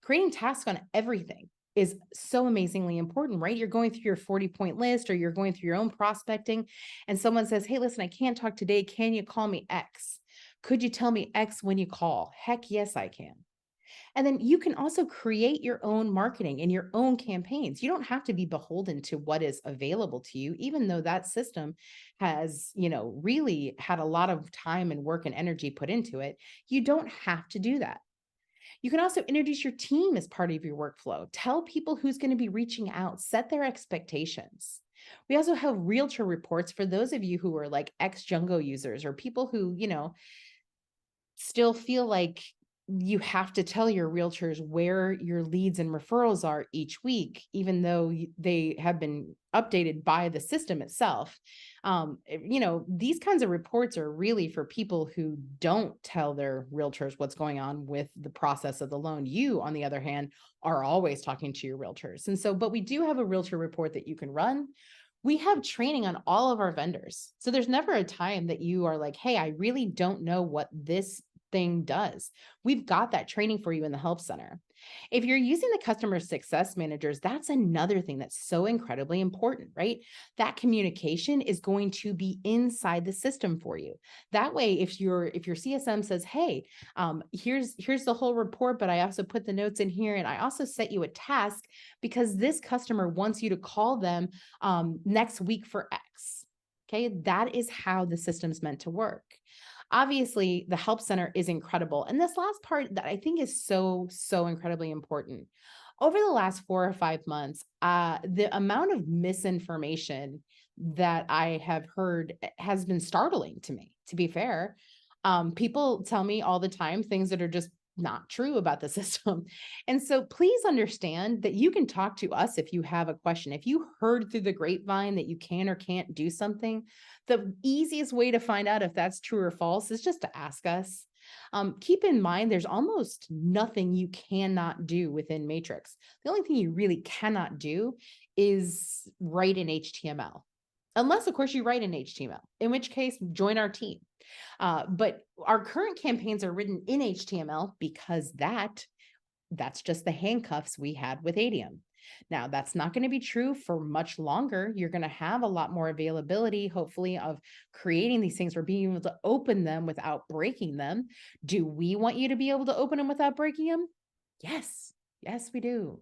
Creating tasks on everything is so amazingly important, right? You're going through your 40-point list or you're going through your own prospecting, and someone says, hey, listen, I can't talk today. Can you call me X? Could you tell me X when you call? Heck yes, I can. And then you can also create your own marketing and your own campaigns. You don't have to be beholden to what is available to you, even though that system has, really had a lot of time and work and energy put into it. You don't have to do that. You can also introduce your team as part of your workflow. Tell people who's going to be reaching out, set their expectations. We also have realtor reports for those of you who are like ex-Jungo users or people who, still feel like you have to tell your realtors where your leads and referrals are each week, even though they have been updated by the system itself. These kinds of reports are really for people who don't tell their realtors what's going on with the process of the loan. You, on the other hand, are always talking to your realtors. And so, but we do have a realtor report that you can run. We have training on all of our vendors. So there's never a time that you are like, hey, I really don't know what this thing does. We've got that training for you in the Help Center. If you're using the customer success managers, that's another thing that's so incredibly important, right? That communication is going to be inside the system for you. That way, if your CSM says, hey, here's the whole report, but I also put the notes in here, and I also set you a task because this customer wants you to call them next week for X. Okay, that is how the system's meant to work. Obviously, the Help Center is incredible. And this last part that I think is so, so incredibly important. Over the last 4 or 5 months, the amount of misinformation that I have heard has been startling to me, to be fair. People tell me all the time things that are just not true about the system. And so please understand that you can talk to us if you have a question. If you heard through the grapevine that you can or can't do something, the easiest way to find out if that's true or false is just to ask us. Keep in mind, there's almost nothing you cannot do within Matrix. The only thing you really cannot do is write in HTML. Unless, of course, you write in HTML, in which case, join our team. But our current campaigns are written in HTML because that's just the handcuffs we had with Adium. Now, that's not going to be true for much longer. You're going to have a lot more availability, hopefully, of creating these things or being able to open them without breaking them. Do we want you to be able to open them without breaking them? Yes. Yes, we do.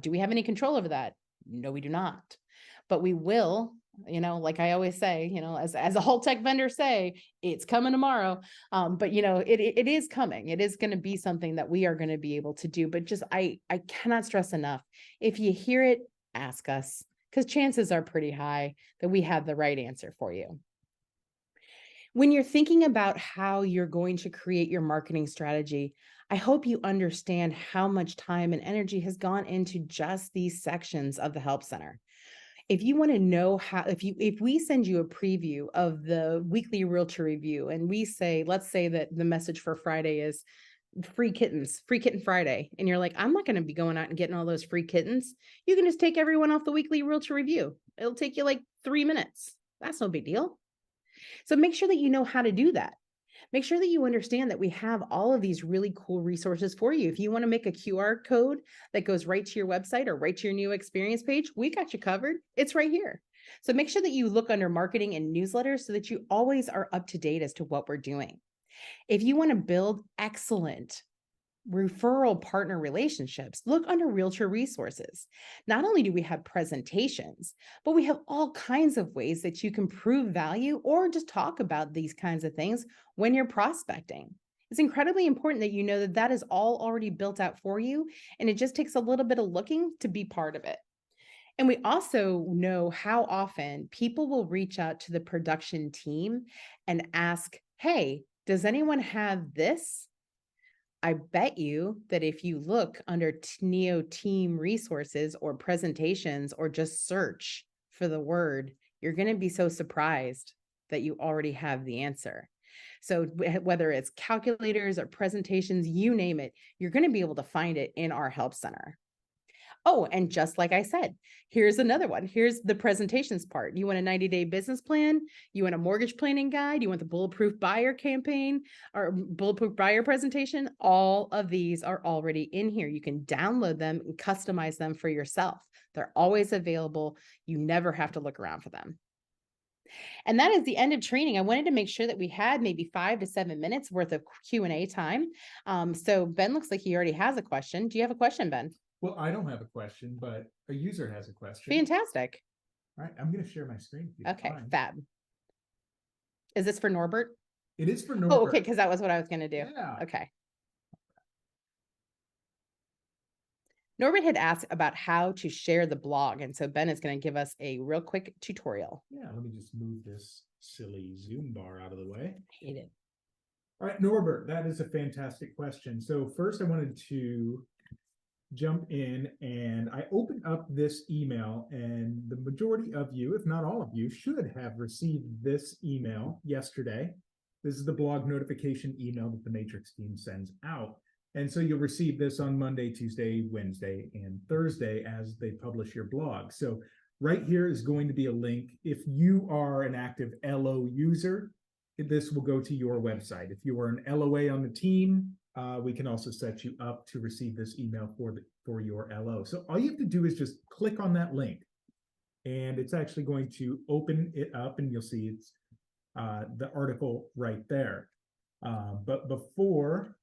Do we have any control over that? No, we do not. But we will Like I always say, as a whole tech vendor say, it's coming tomorrow. But it is coming. It is going to be something that we are going to be able to do. But just I cannot stress enough. If you hear it, ask us, because chances are pretty high that we have the right answer for you. When you're thinking about how you're going to create your marketing strategy, I hope you understand how much time and energy has gone into just these sections of the Help Center. If you want to know how, if we send you a preview of the weekly realtor review and we say, let's say that the message for Friday is free kittens, free kitten Friday, and you're like, I'm not going to be going out and getting all those free kittens. You can just take everyone off the weekly realtor review. It'll take you like 3 minutes. That's no big deal. So make sure that you know how to do that. Make sure that you understand that we have all of these really cool resources for you. If you want to make a QR code that goes right to your website or right to your new experience page, we got you covered. It's right here. So make sure that you look under marketing and newsletters so that you always are up to date as to what we're doing. If you want to build excellent referral partner relationships, look under Realtor Resources. Not only do we have presentations, but we have all kinds of ways that you can prove value or just talk about these kinds of things when you're prospecting. It's incredibly important that you know that that is all already built out for you, and it just takes a little bit of looking to be part of it. And we also know how often people will reach out to the production team and ask, hey, does anyone have this? I bet you that if you look under Neo Team resources or presentations or just search for the word, you're going to be so surprised that you already have the answer. So whether it's calculators or presentations, you name it, you're going to be able to find it in our Help Center. Oh, and just like I said, here's another one. Here's the presentations part. You want a 90-day business plan? You want a mortgage planning guide? You want the bulletproof buyer campaign or bulletproof buyer presentation? All of these are already in here. You can download them and customize them for yourself. They're always available. You never have to look around for them. And that is the end of training. I wanted to make sure that we had maybe 5 to 7 minutes worth of Q&A time. So Ben looks like he already has a question. Do you have a question, Ben? Well, I don't have a question, but a user has a question. Fantastic. All right, I'm going to share my screen. Okay, fab. Is this for Norbert? It is for Norbert. Oh, okay, because that was what I was going to do. Yeah. Okay. Norbert had asked about how to share the blog, and so Ben is going to give us a real quick tutorial. Yeah, let me just move this silly Zoom bar out of the way. I hate it. All right, Norbert, that is a fantastic question. So first I wanted to jump in and I opened up this email, and the majority of you, if not all of you, should have received this email yesterday. This is the blog notification email that the Matrix team sends out. And so you'll receive this on Monday, Tuesday, Wednesday, and Thursday as they publish your blog. So right here is going to be a link. If you are an active LO user, this will go to your website. If you are an LOA on the team, we can also set you up to receive this email for your LO. So all you have to do is just click on that link, and it's actually going to open it up, and you'll see it's the article right there. But before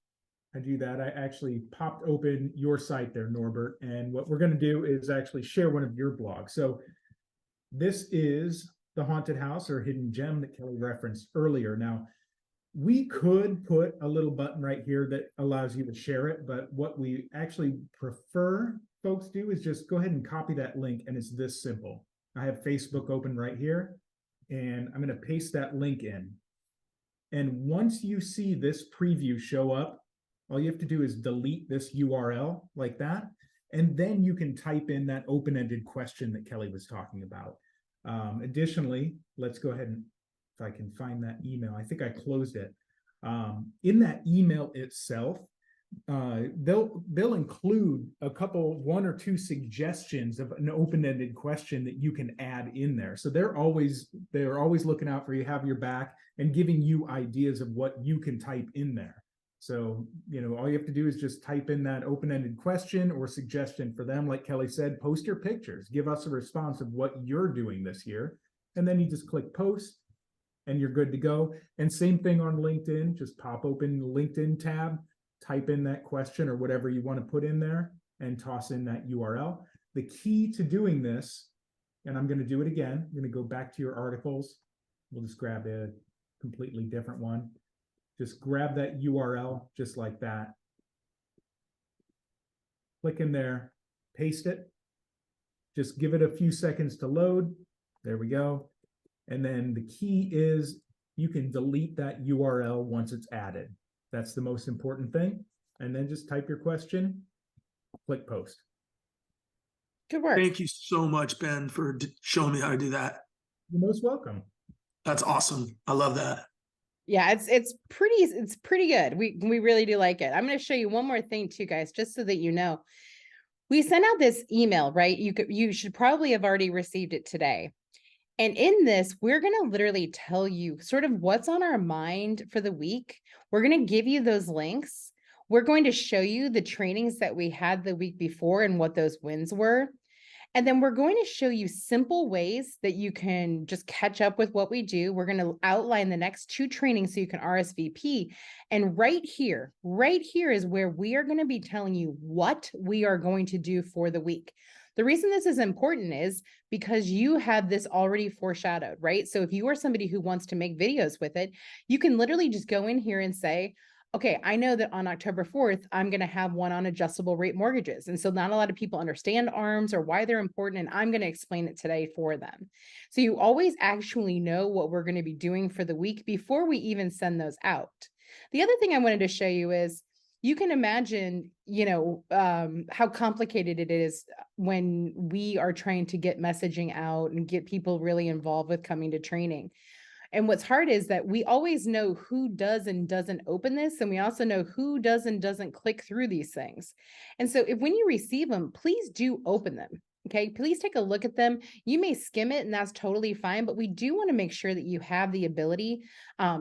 I do that, I actually popped open your site there, Norbert, and what we're going to do is actually share one of your blogs. So this is the haunted house or hidden gem that Kelly referenced earlier. Now, we could put a little button right here that allows you to share it, but what we actually prefer folks do is just go ahead and copy that link, and it's this simple. I have Facebook open right here, and I'm going to paste that link in. And once you see this preview show up, all you have to do is delete this URL like that, and then you can type in that open-ended question that Kelly was talking about. Additionally, let's go ahead and, if I can find that email, I think I closed it. In that email itself, they'll include one or two suggestions of an open-ended question that you can add in there. So they're always looking out for you, have your back, and giving you ideas of what you can type in there. So, all you have to do is just type in that open-ended question or suggestion for them. Like Kelly said, post your pictures, give us a response of what you're doing this year. And then you just click post and you're good to go. And same thing on LinkedIn, just pop open the LinkedIn tab, type in that question or whatever you want to put in there and toss in that URL. The key to doing this And I'm going to do it again. I'm going to go back to your articles. We'll just grab a completely different one. Just grab that URL just like that. Click in there, paste it. Just give it a few seconds to load. There we go. And then the key is you can delete that URL once it's added. That's the most important thing. And then just type your question, click post. Good work. Thank you so much, Ben, for showing me how to do that. You're most welcome. That's awesome. I love that. Yeah, it's pretty good. We really do like it. I'm going to show you one more thing too, guys, just so that you know. We sent out this email, right? You should probably have already received it today. And in this, we're going to literally tell you sort of what's on our mind for the week. We're going to give you those links. We're going to show you the trainings that we had the week before and what those wins were. And then we're going to show you simple ways that you can just catch up with what we do. We're going to outline the next 2 trainings so you can RSVP. And right here is where we are going to be telling you what we are going to do for the week. The reason this is important is because you have this already foreshadowed, right? So if you are somebody who wants to make videos with it, you can literally just go in here and say, okay, I know that on October 4th, I'm going to have one on adjustable rate mortgages. And so not a lot of people understand ARMs or why they're important. And I'm going to explain it today for them. So you always actually know what we're going to be doing for the week before we even send those out. The other thing I wanted to show you is you can imagine, how complicated it is when we are trying to get messaging out and get people really involved with coming to training. And what's hard is that we always know who does and doesn't open this. And we also know who does and doesn't click through these things. And so when you receive them, please do open them. Okay, please take a look at them. You may skim it and that's totally fine, but we do want to make sure that you have the ability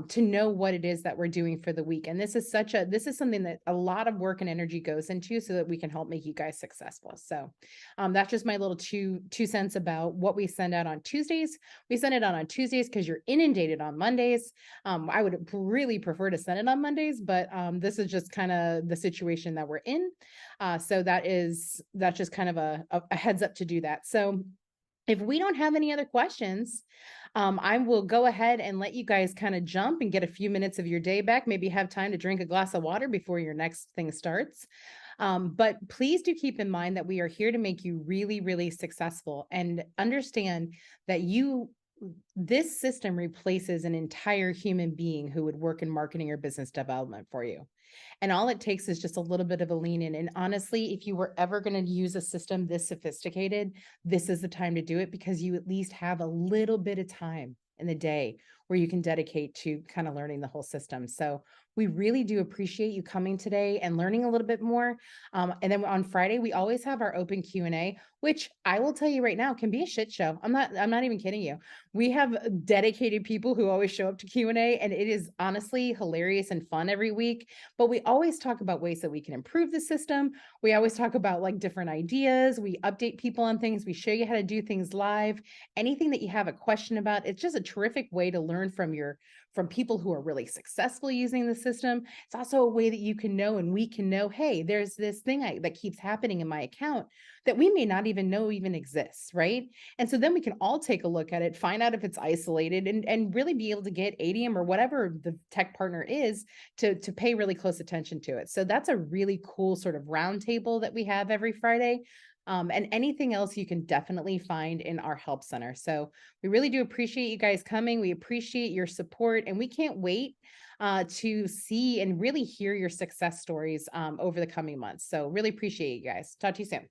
to know what it is that we're doing for the week. And this is something that a lot of work and energy goes into so that we can help make you guys successful. So that's just my little two cents about what we send out on Tuesdays. We send it out on Tuesdays because you're inundated on Mondays. I would really prefer to send it on Mondays, but this is just kind of the situation that we're in. So that's just kind of a heads up to do that. So if we don't have any other questions, I will go ahead and let you guys kind of jump and get a few minutes of your day back, maybe have time to drink a glass of water before your next thing starts. But please do keep in mind that we are here to make you really, really successful and understand that this system replaces an entire human being who would work in marketing or business development for you. And all it takes is just a little bit of a lean in. And honestly, if you were ever going to use a system this sophisticated, this is the time to do it because you at least have a little bit of time in the day where you can dedicate to kind of learning the whole system. So we really do appreciate you coming today and learning a little bit more. And then on Friday, we always have our open Q&A, which I will tell you right now can be a shit show. I'm not even kidding you. We have dedicated people who always show up to Q&A, and it is honestly hilarious and fun every week. But we always talk about ways that we can improve the system. We always talk about like different ideas. We update people on things. We show you how to do things live. Anything that you have a question about, it's just a terrific way to learn from people who are really successful using the system. It's also a way that you can know and we can know, hey, there's this thing that keeps happening in my account that we may not even know even exists, right? And so then we can all take a look at it, find out if it's isolated and really be able to get ADM or whatever the tech partner is to pay really close attention to it. So that's a really cool sort of roundtable that we have every Friday. And anything else you can definitely find in our help center. So we really do appreciate you guys coming. We appreciate your support and we can't wait to see and really hear your success stories over the coming months. So really appreciate you guys. Talk to you soon.